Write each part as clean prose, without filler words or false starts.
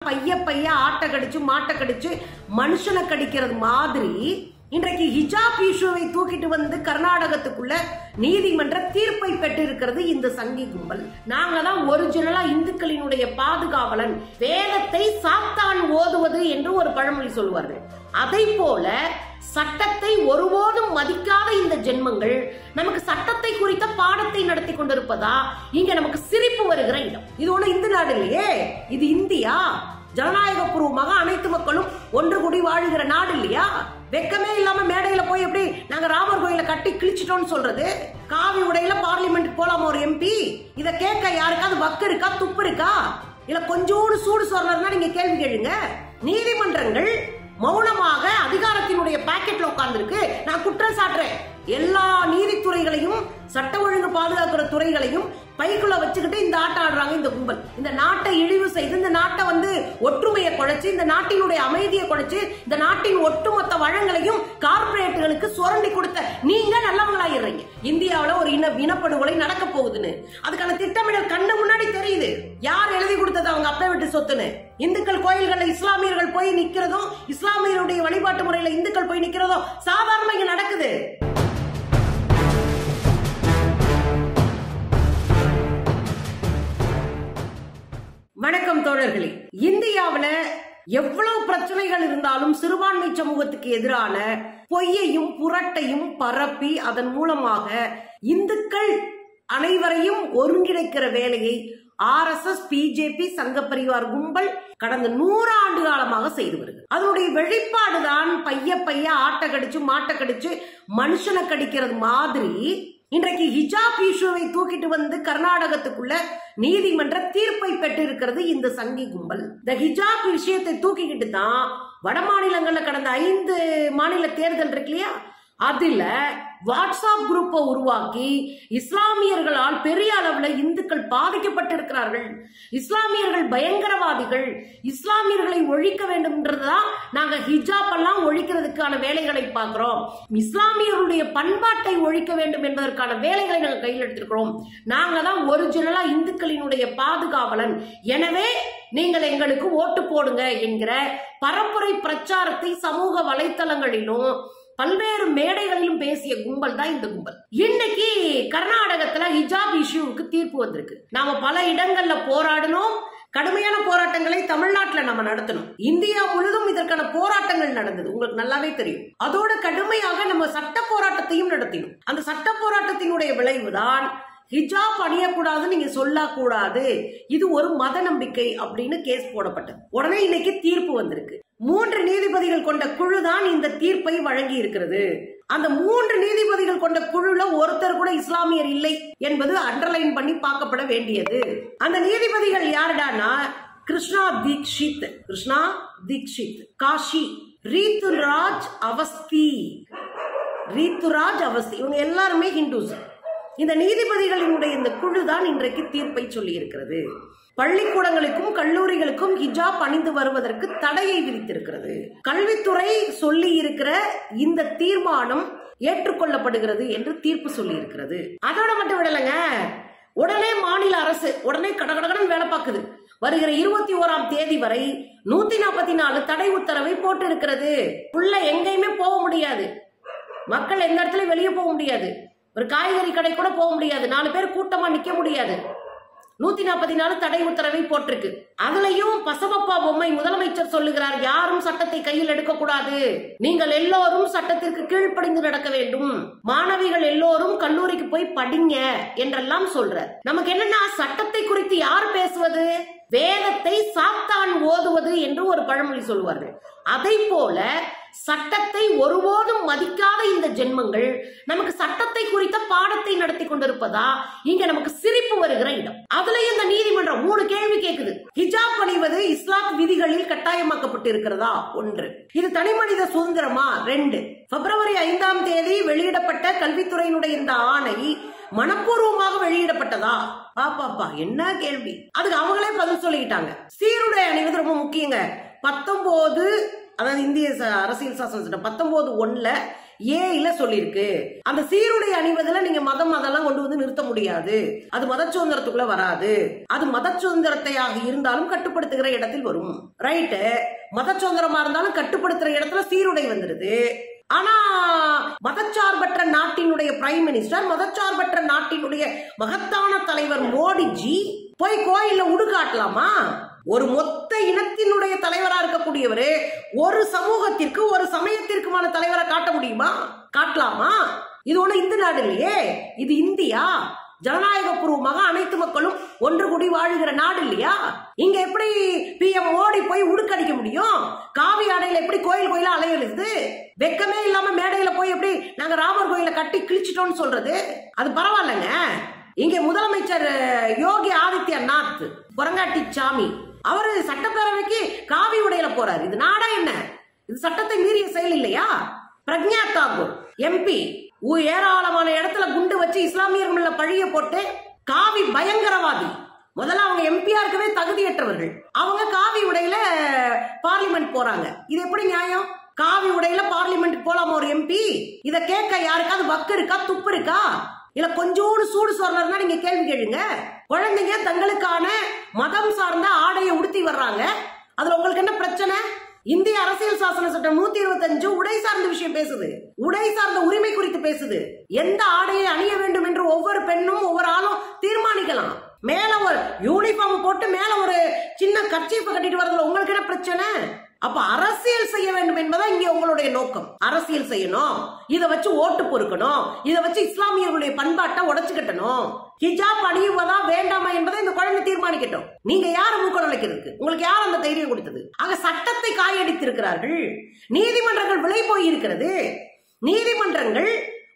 பைய பைய ஆட்டை கடிச்சு மாட்டை கடிச்சு மனுஷனை கடிக்கிறது மாதிரி இன்றைக்கு ஹிஜாப் இஷ்யூவை தூக்கிட்டு வந்து கர்நாடகத்துக்குள்ள நீதிமன்ற தீர்ப்பை பெற்றிருக்கிறது இந்த சங்கி கும்பல். நாங்க தான் ஒரிஜினலா இந்துக்களினுடைய பாதுகாவலன், வேதத்தை சாத்தான் ஓதுவது என்று ஒரு பழமொழி சொல்வார்கள். அதை போல சட்டத்தை ஒருபோதும் மதிக்காத இந்த ஜென்மங்கள் நமக்கு சட்டத்தை குறித்த பாடத்தை நடத்தி கொண்டிருப்பதா இங்க நமக்கு சிரிப்பு வருகிற இடம். இது ஒண்ணு இந்து நாடு இல்லையே, இது இந்தியா. ஜனநாயக பூர்வமாக அனைத்து மக்களும் ஒன்று கூடி வாழுகிற நாடு இல்லையா? வெக்கமே இல்லாம மேடையில போய் எப்படி நாங்க ராமர் கோயில கட்டி கிழிச்சிட்டோம்னு சொல்றது? காவி உடையில பார்லிமெண்ட் போலாம ஒரு எம்பி? இத கேட்க யாருக்காவது வக்கு இருக்கா, துப்பு இருக்கா? இல்ல கொஞ்சோடு சூடு சொல்றதுன்னா நீங்க கேள்வி கேளுங்க. நீதிமன்றங்கள் மௌனமாக அதிகாரத்தினுடைய பாக்கெட்ல உட்கார்ந்து இருக்கு. நான் குற்றம் சாட்டுறேன். எல்லா நீதித்துறைகளையும் சட்ட ஒழுங்கு பாதுகாக்கிற துறைகளையும் பைக்குள்ள வச்சுக்கிட்டு இந்த ஆட்டம் ஆடுறாங்க இந்த கும்பல். இந்த நாட்டை இழிவு செய்து, இந்த நாட்டை ஒற்றுமையை குறைச்சு, இந்த நாட்டினுடைய அமைதியை குறைச்சு, இந்த நாட்டின் ஒட்டுமொத்த வளங்களையும் கார்பரேட்டுகளுக்கு சுரண்டி கொடுத்த நீங்க நல்லவங்களாயிடுறீங்க. இந்தியாவில ஒரு இனப்படுகொலை நடக்க போகுதுன்னு அதுக்கான திட்டமிடல் கண்ணு முன்னாடி தெரியுது. யார் எழுதி கொடுத்தது அவங்க அப்பா வீட்டு சொத்துன்னு? இந்துக்கள் கோயில்கள்ல இஸ்லாமியர்கள் போய் நிக்கிறதும், இஸ்லாமியருடைய வழிபாட்டு முறையில இந்துக்கள் போய் நிக்கிறதும் சாதாரண இங்க நடக்குது. வணக்கம் தோழர்களே. இந்தியாவில எவ்வளவு பிரச்சனைகள் இருந்தாலும் சிறுபான்மை சமூகத்துக்கு எதிரான பொய்யையும் புரட்டையும் பரப்பி அதன் மூலமாக இந்துக்கள் அனைவரையும் ஒருங்கிணைக்கிற வேலையை RSS, பிஜேபி, சங்க பரிவார் கும்பல் கடந்த 100 ஆண்டு காலமாக செய்து வருகிறது. அதனுடைய வெளிப்பாடுதான் பைய பைய ஆட்டை கடிச்சு மாட்டை கடிச்சு மனுஷனை கடிக்கிறது மாதிரி இன்றைக்கு ஹிஜாப் இஷ்யூவை தூக்கிட்டு வந்து கர்நாடகத்துக்குள்ள நீதிமன்ற தீர்ப்பை பெற்றிருக்கிறது இந்த சங்கி கும்பல். இந்த ஹிஜாப் விஷயத்தை தூக்கிக்கிட்டு தான் வட மாநிலங்கள்ல கடந்த 5 மாநில தேர்தல் இருக்கு இல்லையா, அதுல வாட்ஸ்அப் குரூப்பை உருவாக்கி இஸ்லாமியர்களால் பெரிய அளவுல இந்துக்கள் பாதிக்கப்பட்டிருக்கிறார்கள். இஸ்லாமியர்கள் பயங்கரவாதிகள், இஸ்லாமியர்களை ஒழிக்க வேண்டும்ன்றதுதான் நாங்க ஹிஜாப் எல்லாம் ஒழிக்கிறதுக்கான வேலைகளை பார்க்கிறோம். இஸ்லாமியர்களுடைய பண்பாட்டை ஒழிக்க வேண்டும் என்பதற்கான வேலைகளை நாங்க கையில் எடுத்திருக்கிறோம். நாங்க தான் ஒரிஜினலா இந்துக்களினுடைய பாதுகாவலன், எனவே நீங்கள் எங்களுக்கு ஓட்டு போடுங்க என்கிற பரப்புரை பிரச்சாரத்தை சமூக வலைத்தளங்களிலும் பல்வேறு மேடைகளிலும் பேசிய கும்பல் தான் இந்த கும்பல். இன்னைக்கு கர்நாடகத்துல ஹிஜாப் இஷ்யூவுக்கு தீர்ப்பு வந்திருக்கு. நாம பல இடங்கள்ல போராடணும். கடுமையான போராட்டங்களை தமிழ்நாட்டுல நம்ம நடத்தணும். இந்தியா முழுதும் இதற்கான போராட்டங்கள் நடந்தது, உங்களுக்கு நல்லாவே தெரியும். அதோட கடுமையாக நம்ம சட்ட போராட்டத்தையும் நடத்தினோம். அந்த சட்ட போராட்டத்தினுடைய விளைவுதான் ஹிஜாப் அணியக்கூடாது, நீங்க சொல்லக்கூடாது, இது ஒரு மத நம்பிக்கை அப்படின்னு கேஸ் போடப்பட்டது. உடனே இன்னைக்கு தீர்ப்பு வந்திருக்கு. 3 நீதிபதிகள் கொண்ட குழு தான் இந்த தீர்ப்பை வழங்கி இருக்கிறது. அந்த 3 நீதிபதிகள் கொண்ட குழுல ஒருத்தர் கூட இஸ்லாமியர் இல்லை என்பது அண்டர்லைன் பண்ணி பார்க்கப்பட வேண்டியது. அந்த நீதிபதிகள் யாருடானா கிருஷ்ணா தீக்ஷித், காஷி, ரித்துராஜ் அவஸ்தி, இவங்க எல்லாருமே ஹிந்துஸ். இந்த நீதிபதிகளினுடைய இந்த குழு தான் இன்றைக்கு தீர்ப்பை சொல்லி இருக்கிறது. பள்ளிக்கூடங்களுக்கும் கல்லூரிகளுக்கும் ஹிஜாப் அணிந்து வருவதற்கு தடையை விதித்திருக்கிறது. கல்வித்துறை சொல்லி இருக்கிற இந்த தீர்மானம் ஏற்றுக்கொள்ளப்படுகிறது என்று தீர்ப்பு சொல்லி இருக்கிறது. அதோட மட்டும் விடலைங்க, உடனே மாநில அரசு உடனே கடகடகடன் வேலை பார்க்குது. வருகிற 21ஆம் தேதி வரை 144 தடை உத்தரவை போட்டு இருக்கிறது. உள்ள எங்கேயுமே போக முடியாது, மக்கள் எந்த இடத்துலயும் வெளியே போக முடியாது, ஒரு காய்கறி கடை கூட போக முடியாது, 4 பேர் கூட்டமா நிக்க முடியாது. 144 தடை உத்தரவை போட்டிருக்கு. அதுலயும் பசவப்பா பொம்மை முதலமைச்சர் சொல்லுகிறார், யாரும் சட்டத்தை கையில் எடுக்க கூடாது, நீங்கள் எல்லோரும் சட்டத்திற்கு கீழ்ப்படிந்து நடக்க வேண்டும், மாணவிகள் எல்லோரும் கல்லூரிக்கு போய் படிங்க என்றெல்லாம் சொல்றார். நமக்கு என்னன்னா, சட்டத்தை குறித்து யார் பேசுவது? வேதத்தை சாத்தான் ஓதுவது என்று ஒரு பழமொழி சொல்வார்கள். அதை போல சட்டத்தை ஒருபோதும் மதிக்காத இந்த ஜென்மங்கள் நமக்கு சட்டத்தை குறித்த பாடத்தை நடத்தி கொண்டிருப்பதா இங்க நமக்கு சிரிப்பு வருகிற இடம். அதுலயும் இந்த நீதிமன்றம் 3 கேள்வி கேக்குது. ஹிஜாப் அணிவது இஸ்லாம் விதிகளில் கட்டாயமாக்கப்பட்டு இருக்கிறதா? 1. இது தனி மனித சுதந்திரமா? 2. பிப்ரவரி 5ஆம் தேதி வெளியிடப்பட்ட கல்வித்துறையினுடைய இந்த ஆணை மனப்பூர்வமாக வெளியிடப்பட்டதா? பாப்பா என்ன கேள்வி? அதுக்கு அவங்களே பதில் சொல்லிட்டாங்க. சீருடை அணிவது ரொம்ப முக்கியங்க. 19 அதாவது இந்திய அரசியல் சாசன சட்டம் 19(1) ஏல சொல்லிருக்கு. அந்த சீருடை அணிவதில் நீங்க மதம் அதெல்லாம் கொண்டு வந்து நிறுத்த முடியாது. அது மத சுதந்திரத்துக்குள்ள வராது. அது மத சுதந்திரத்தையாக இருந்தாலும் கட்டுப்படுத்துகிற இடத்தில் வரும். ரைட்டு. மத சுதந்திரமா இருந்தாலும் கட்டுப்படுத்துற இடத்துல சீருடை வந்துருது. ஆனா மதச்சார்பற்ற நாட்டினுடைய பிரைம் மினிஸ்டர், மதச்சார்பற்ற நாட்டினுடைய மகத்தான தலைவர் மோடிஜி போய் கோயில்ல உடுகாட்டலாமா? ஒரு மொத்த இனத்தினுடைய தலைவரா இருக்கக்கூடியவரு ஒரு சமூகத்திற்கு ஒரு சமயத்திற்குமான தலைவரை காட்ட முடியுமா? காட்டலாமா? இது ஒண்ணு இந்து நாடு இல்லையே, இது இந்தியா. ஜனநாயக பூர்வமாக அனைத்து மக்களும் ஒன்று கூடி வாழுகிற நாடு இல்லையா? இங்க எப்படி PM மோடி போய் உடுக்கடிக்க முடியும்? காவி ஆடையில எப்படி கோயில் கோயிலா அலையுது? வெக்கமே இல்லாம மேடையில போய் எப்படி நாங்க ராமர் கோயில கட்டி கிழிச்சிட்டோம்னு சொல்றது? அது பரவாயில்லங்க. இங்க முதலமைச்சர் யோகி ஆதித்யநாத் புறங்காட்டி சாமி அவரு சட்டப்பேரவைக்கு காவி உடையில போறாரு. இது நாடா என்ன? இது சட்டத்தை மீறிய செயல் இல்லையா? பிரக்ஞா தாக்கூர் MP ஏராளமான இடத்துல குண்டு வச்சு இஸ்லாமியர்கள் பழிய போட்டு காவி பயங்கரவாதி. முதல்ல அவங்க MP-யா இருக்கவே தகுதியற்றவர்கள். அவங்க காவி உடையில பார்லிமெண்ட் போறாங்க. இது எப்படி நியாயம்? காவி உடையில பார்லிமெண்ட் போலாமா ஒரு MP? இத கேட்க யாருக்காவது வக்கு இருக்கா, துப்பு இருக்கா? இல்ல கொஞ்சோடு சூடு சொல்றதுனா நீங்க கேள்வி கேளுங்க. குழந்தைங்க தங்களுக்கான மதம் சார்ந்த ஆடையை உடுத்தி வர்றாங்க. அதுல உங்களுக்கு என்ன பிரச்சனை? இந்திய அரசியல் சாசன சட்டம் 125 உடை சார்ந்த விஷயம் பேசுது. உடை சார்ந்த உரிமை குறித்து பேசுது. எந்த ஆடையை அணிய வேண்டும் என்று ஒவ்வொரு பெண்ணும் ஒவ்வொரு ஆளும் தீர்மானிக்கலாம். மேல ஒரு யூனிஃபார்ம் போட்டு மேல ஒரு சின்ன கர்ச்சீஃப் கட்டிட்டு வரதுல உங்களுக்கு என்ன பிரச்சனை? அப்ப அரசியல் செய்ய வேண்டும் என்பதா இங்க உங்களுடைய நோக்கம். அரசியல் செய்யணும், இத வச்சு ஓட்டு பொறுக்கணும், இத வச்சு இஸ்லாமியர்களுடைய பண்பாட்டை உடைச்சு கட்டணும். ஹிஜாப் அணியுவதா வேண்டாமா என்பதை இந்த குழந்தை தீர்மானிக்கட்டும். நீங்க யார மூக்கடைக்கிறதுக்கு? உங்களுக்கு யார் அந்த தைரியம் கொடுத்தது? ஆக சட்டத்தை காயடித்திருக்கிறார்கள். நீதிமன்றங்கள் விலை போய் இருக்கிறது. நீதிமன்றங்கள்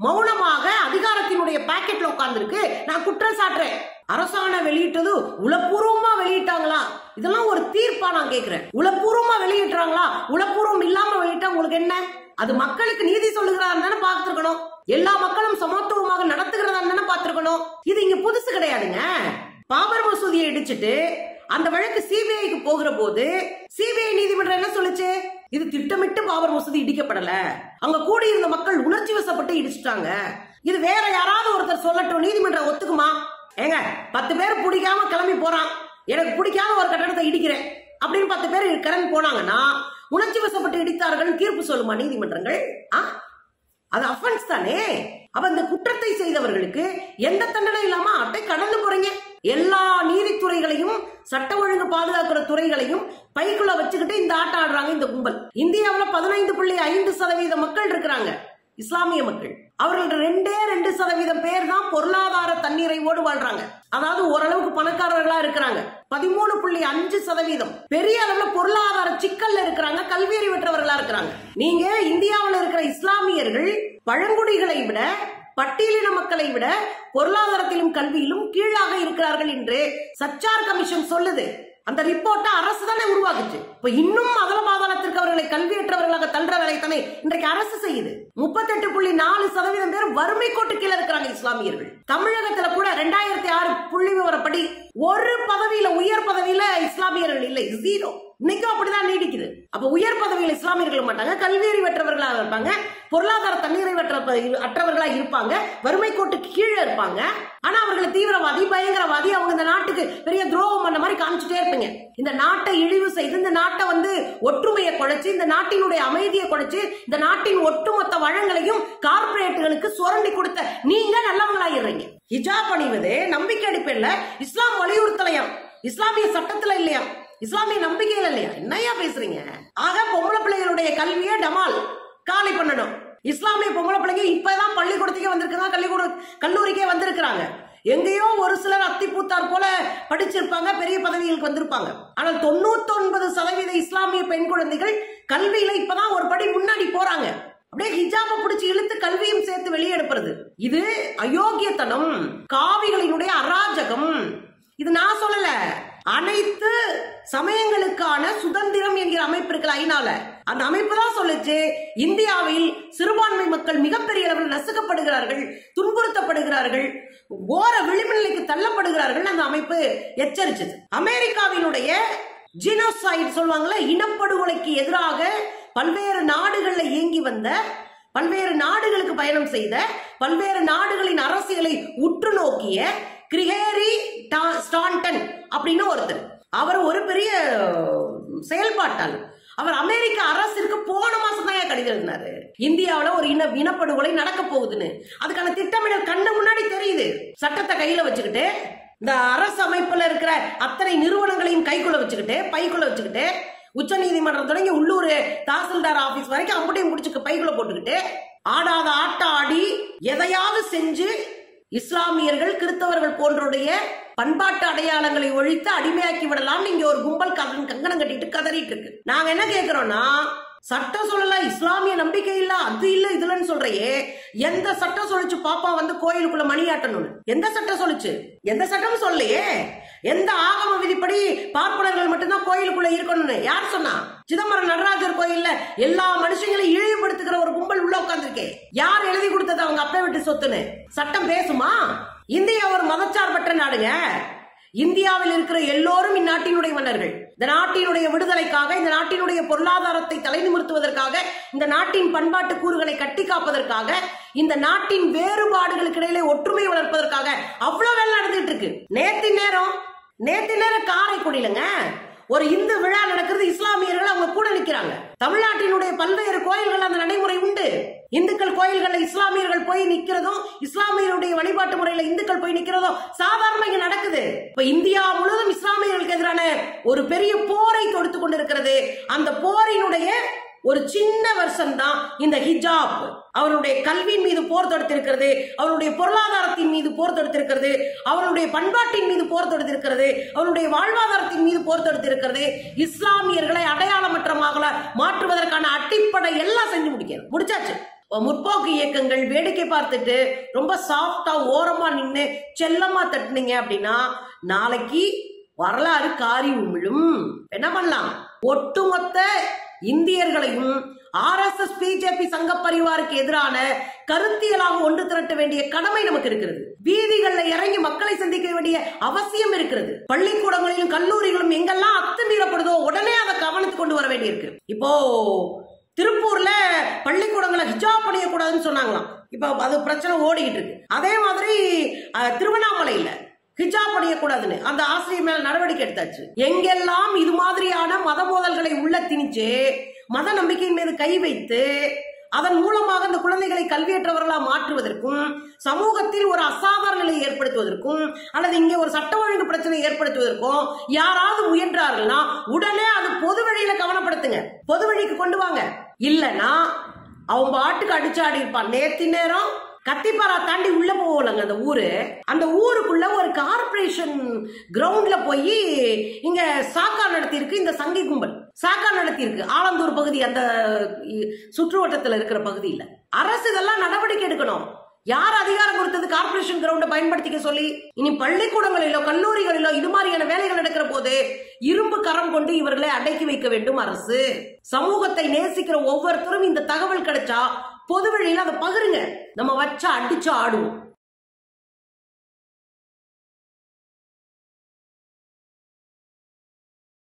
மௌனமாக அதிகாரத்தினுடைய பாக்கெட்ல உட்கார்ந்துருக்கு. நான் குற்றம் சாட்டுறேன். அரசாணை வெளியிட்டது உளப்பூர்வமா வெளியிட்டாங்களா? இதெல்லாம் ஒரு தீர்ப்பா நான் கேட்கிறேன். உளப்பூர்வமா வெளியிட்டாங்களா? உளப்பூர்வம் இல்லாம வெளியிட்டா உங்களுக்கு என்ன? அது மக்களுக்கு நீதி சொல்லுகிறாரு பார்த்திருக்கணும். எல்லா மக்களும் சமத்துவமாக நடத்துகிறதா பார்த்திருக்கணும். இது இங்க புதுசு கிடையாதுங்க. பாபர் மசூதியை இடிச்சிட்டு அந்த வழக்கு CBI-க்கு போகிற போது CBI நீதிமன்றம் என்ன சொல்லுச்சு? இது திட்டமிட்டு பாபர் மசூதி இடிக்கப்படல, அங்க கூடியிருந்த மக்கள் உணர்ச்சி வசப்பட்டு இடிச்சிட்டாங்க. இது வேற யாராவது ஒருத்தர் சொல்லட்டும், நீதிமன்றம் ஒத்துக்குமா? ஏங்க 10 பேர் பிடிக்காம கிளம்பி போறான், எனக்கு பிடிக்காம ஒரு கட்டடத்தை இடிக்கிறேன் அப்படின்னு 10 பேர் கிளம்பி போனாங்கன்னா உணர்ச்சி வசப்பட்டு இடித்தார்கள் தீர்ப்பு சொல்லுமா நீதிமன்றங்கள்? அது அஃபென்ஸ் தானே. அப்ப இந்த குற்றத்தை செய்தவர்களுக்கு எந்த தண்டனை இல்லாம அட்டை கடந்து போறீங்க. எல்லா நீதித்துறைகளையும் சட்ட ஒழுங்கு பாதுகாக்கிற துறைகளையும் பைக்குள்ள வச்சுக்கிட்டு இந்த ஆட்டம் ஆடுறாங்க இந்த கும்பல். இந்தியாவுல 15.5% மக்கள் இருக்கிறாங்க இஸ்லாமிய மக்கள். அவர்கள் 2% பேர் தான் பொருளாதார தன்னிறைவோடு வாழ்றாங்க. அதாவது ஓரளவுக்கு பணக்காரர்களா இருக்கிறாங்க. 13.5% பெரிய அளவுல பொருளாதார சிக்கல்ல இருக்கிறாங்க, கல்வி அறிவற்றவர்களா இருக்கிறாங்க. நீங்க இந்தியாவில் இருக்கிற இஸ்லாமியர்கள் பழங்குடிகளை விட, பட்டியலின மக்களை விட பொருளாதாரத்திலும் கல்வியிலும் கீழாக இருக்கிறார்கள் என்று சச்சார் கமிஷன் சொல்லுது. அந்த ரிப்போர்ட்டை அரசு தானே உருவாக்குச்சு. இப்ப இன்னும் அதல பாதாளத்திற்கு அவர்களை கல்வியற்றவர்களாக தள்ளுற வேலை தானே இன்றைக்கு அரசு செய்யுது. 38.4% பேர் வறுமை கோட்டு கீழே இருக்கிறாங்க இஸ்லாமியர்கள். தமிழகத்துல கூட 2006 புள்ளி விவரப்படி ஒரு பதவியில, உயர் பதவியில இஸ்லாமியர்கள் இல்லை, 0. இன்னைக்கும் அப்படிதான் நீடிக்குது. அப்ப உயர் பதவியில் இஸ்லாமியர்கள் மாட்டாங்க, கல்வி அறிவற்றவர்களாக இருப்பாங்க, பொருளாதார தன்னிறைவற்றவர்களா இருப்பாங்க, வறுமை கோட்டுக்கு கீழே இருப்பாங்க. ஆனா அவர்களை தீவிரவாதி, பயங்கரவாதி, அவங்க இந்த நாட்டுக்கு பெரிய துரோகம் பண்ண மாதிரி காமிச்சுட்டே இருப்பீங்க. இந்த நாட்டை இழிவு செய்து, இந்த நாட்டை ஒற்றுமையை குறைச்சு, இந்த நாட்டினுடைய அமைதியை குறைச்சு, இந்த நாட்டின் ஒட்டுமொத்த வளங்களையும் கார்பரேட்டுகளுக்கு சுரண்டி கொடுத்த நீங்க நல்லவங்களாயிடுறீங்க. ஹிஜாப் அணிவது நம்பிக்கை அடிப்படையில இஸ்லாம் வலியுறுத்தலையாம், இஸ்லாமிய சட்டத்துல இல்லையா, இஸ்லாமிய நம்பிக்கைகள் இல்லையா? என்னையா பேசுறீங்க? ஆக பொம்பளை பிள்ளைகளுடைய கல்வியை டமால் காலி பண்ணணும். இஸ்லாமிய பொம்பளை பிள்ளைங்க இப்பதான் பள்ளிக்கூடத்துக்கே வந்திருக்காங்க, கல்லூரிக்கே வந்திருக்கிறாங்க. எங்கேயோ ஒரு சிலர் அத்திப்பூத்தார் போல படிச்சிருப்பாங்க, பெரிய பதவிகளுக்கு வந்திருப்பாங்க. ஆனால் 99% இஸ்லாமிய பெண் குழந்தைகள் கல்வியில இப்பதான் ஒரு படி முன்னாடி போறாங்க. அப்படியே ஹிஜாபை பிடிச்சி இழுத்து கல்வியும் சேர்த்து வெளியே எடுப்பது இது அயோக்கியத்தனம், காவிகளினுடைய அராஜகம். இது நான் சொல்லல, அனைத்து சமயங்களுக்கான சுதந்திரம் என்கிற அமைப்பு இருக்கிற ஐநால அந்த அமைப்பு தான் சொல்லுச்சு. இந்தியாவில் சிறுபான்மை மக்கள் மிகப்பெரிய அளவில் நசுக்கப்படுகிறார்கள், துன்புறுத்தப்படுகிறார்கள், ஓர விளிம்புநிலைக்கு தள்ளப்படுகிறார்கள் அந்த அமைப்பு எச்சரிச்சது. அமெரிக்காவினுடைய ஜீனோசைட் சொல்லுவாங்கல்ல, இனப்படுகொலைக்கு எதிராக பல்வேறு நாடுகள்ல இயங்கி வந்த பல்வேறு நாடுகளுக்கு பயணம் செய்த, பல்வேறு நாடுகளின் அரசியலை உற்று நோக்கிய கிரிகேரி ஸ்டான்டன் அப்படின்னு ஒருத்தர். அவர் ஒரு பெரிய செயல்பாட்டாளர். அவர் அமெரிக்க அரசிற்கு போன மாசம் தான் கடிதம் எழுதினாரு. இந்தியாவில் ஒரு இனப்படுகொலை நடக்க போகுதுன்னு. அதுக்கான திட்டமிடல் கண்ணு முன்னாடி தெரியுது. சட்டத்தை கையில வச்சுக்கிட்டு, இந்த அரசு அமைப்புல இருக்கிற அத்தனை நிறுவனங்களையும் பைக்குள்ள வச்சுக்கிட்டு உச்ச நீதிமன்றம் தொடங்கி உள்ளூர் தாசில்தார் ஆபீஸ் வரைக்கும் அம்புட்டையும் முடிச்சுக்க பைக்குள்ள போட்டுக்கிட்டு ஆடாத ஆட்டம் ஆடி எதையாவது செஞ்சு இஸ்லாமியர்கள் கிறிஸ்தவர்கள் போன்றோடைய பண்பாட்டு அடையாளங்களை ஒழித்து அடிமையாக்கி விடலாம். இங்க ஒரு கும்பல் கங்கணம் கட்டிட்டு கதறிட்டு இருக்கு. நாங்க என்ன கேட்கிறோம்னா, சட்டம் சொல்லல, இஸ்லாமிய நம்பிக்கை இல்ல, அது இல்ல இதுலன்னு சொல்றையே, எந்த சட்டம் சொல்லிச்சு பாப்பா வந்து கோயிலுக்குள்ள மணியாட்டணும்னு? எந்த சட்டம் சொல்லிச்சு? எந்த சட்டமும் சொல்லலையே. எந்த ஆகம விதிப்படி பார்ப்பனர்கள் மட்டும்தான் கோயிலுக்குள்ள இருக்கணும்னு யார் சொன்னா? சிதம்பரம் நடராஜர் கோயில்ல எல்லா மனுஷங்களையும் இழிவுபடுத்துகிற ஒரு கும்பல் உள்ள உட்கார்ந்துருக்கேன். யார் எழுதி கொடுத்தது அவங்க அப்பா விட்டு சொத்துன்னு? சட்டம் பேசுமா? இந்தியா ஒரு மதச்சார்பற்ற நாடுங்க. இந்தியாவில் இருக்கிற எல்லோரும் இந்நாட்டினுடைய மன்னர்கள். இந்த நாட்டினுடைய விடுதலைக்காக, இந்த நாட்டினுடைய பொருளாதாரத்தை தலைநிமிர்த்துவதற்காக, இந்த நாட்டின் பண்பாட்டு கூறுகளை கட்டி காப்பதற்காக, இந்த நாட்டின் வேறுபாடுகளுக்கு இடையிலே ஒற்றுமை வளர்ப்பதற்காக அவ்வளவு வேலை நடந்துட்டு இருக்கு. நேத்து நேரம் காரைக்குடியிலங்க ஒரு இந்து விழா நடக்கிறது. இஸ்லாமியர்கள் அவங்க கூட நிக்கிறாங்க. தமிழ்நாட்டினுடைய பல்வேறு கோயில்கள் அந்த நடைமுறை உண்டு. இந்துக்கள் கோயில்கள் இஸ்லாமியர்கள் போய் நிக்கிறதும், இஸ்லாமியருடைய வழிபாட்டு முறையில இந்துக்கள் போய் நிக்கிறதும் சாதாரண இங்க நடக்குது. இப்ப இந்தியா முழுவதும் இஸ்லாமியர்களுக்கு எதிரான ஒரு பெரிய போரை தொடுத்து கொண்டிருக்கிறது. அந்த போரினுடைய ஒரு சின்ன வருஷம் தான் இந்த ஹிஜாப். அவருடைய கல்வியின் மீது போர் தொடுத்திருக்கிறது, அவருடைய பொருளாதாரத்தின் மீது போர் தொடுத்திருக்கிறது, அவருடைய பண்பாட்டின் மீது போர் தொடுத்திருக்கிறது, அவருடைய வாழ்வாதாரத்தின் மீது போர் தொடுத்திருக்கிறது. இஸ்லாமியர்களை அடையாளமற்றமாக மாற்றுவதற்கான அடிப்படை எல்லாம் செஞ்சு முடிச்சாச்சு. முற்போக்கு இயக்கங்கள் வேடிக்கை பார்த்துட்டு ரொம்ப சாஃப்டா ஓரமா நின்று செல்லமா தட்டுனீங்க அப்படின்னா நாளைக்கு வரலாறு காரி உமிழும். என்ன பண்ணலாம்? ஒட்டுமொத்த இந்தியர்களையும் RSS பிஜேபி சங்க பரிவாருக்கு எதிரான கருத்தியலாக ஒன்று திரட்ட வேண்டிய கடமை நமக்கு இருக்கிறது. வீதிகள்ல இறங்கி மக்களை சந்திக்க வேண்டிய அவசியம் இருக்கிறது. பள்ளிக்கூடங்களிலும் கல்லூரிகளும் எங்கெல்லாம் அத்துமீறப்படுதோ உடனே அதை கவனத்துக்கு கொண்டு வர வேண்டியிருக்கு. இப்போ திருப்பூர்ல பள்ளிக்கூடங்களை ஹிஜாப் பண்ணியக்கூடாதுன்னு சொன்னாங்களாம். இப்ப அது பிரச்சனை ஓடிக்கிட்டு இருக்கு. அதே மாதிரி திருவண்ணாமலையில ஹிஜாப் பண்ணியக்கூடாதுன்னு அந்த ஆசிரியர் மேல நடவடிக்கை எடுத்தாச்சு. எங்கெல்லாம் இது மாதிரியான மத மோதல்களை உள்ள திணிச்சு மத நம்பிக்கையின் மீது கை வைத்து அதன் மூலமாக அந்த குழந்தைகளை கல்வியற்றவர்களா மாற்றுவதற்கும், சமூகத்தில் ஒரு அசாதாரண நிலையை ஏற்படுத்துவதற்கும், அல்லது இங்கே ஒரு சட்ட ஒழுங்கு பிரச்சனை ஏற்படுத்துவதற்கும் யாராவது முயன்றார்கள்னா உடனே அது பொது வழியில கவனப்படுத்துங்க, பொது வழிக்கு கொண்டு வாங்க. இல்லனா அவங்க பாட்டுக்கு அடிச்சாடி இருப்பான். நேத்தி நேரம் கத்திப்பாரா தாண்டி உள்ள போகலங்க அந்த ஊருக்குள்ள ஒரு கார்பரேஷன் கிரவுண்ட்ல போய் இங்க சாக்கா நடத்தி இருக்கு. இந்த சங்கி கும்பல் சாக்கா நடத்தி இருக்கு. ஆலந்தூர் பகுதி, அந்த சுற்றுவட்டத்தில் இருக்கிற பகுதியில் அரசு இதெல்லாம் நடவடிக்கை எடுக்கணும். யார் அதிகாரம் கொடுத்தது கார்பரேஷன் கிரவுண்டை பயன்படுத்திக்க சொல்லி? இனி பள்ளிக்கூடங்களிலோ கல்லூரிகளிலோ இது மாதிரியான வேலைகள் நடக்கிற போது இரும்பு கரம் கொண்டு இவர்களை அடக்கி வைக்க வேண்டும் அரசு. சமூகத்தை நேசிக்கிற ஒவ்வொருத்தரும் இந்த தகவல் கிடைச்சா பொது வழியில அதை பகிருங்க. நம்ம வச்சா அடிச்சு ஆடுவோம்.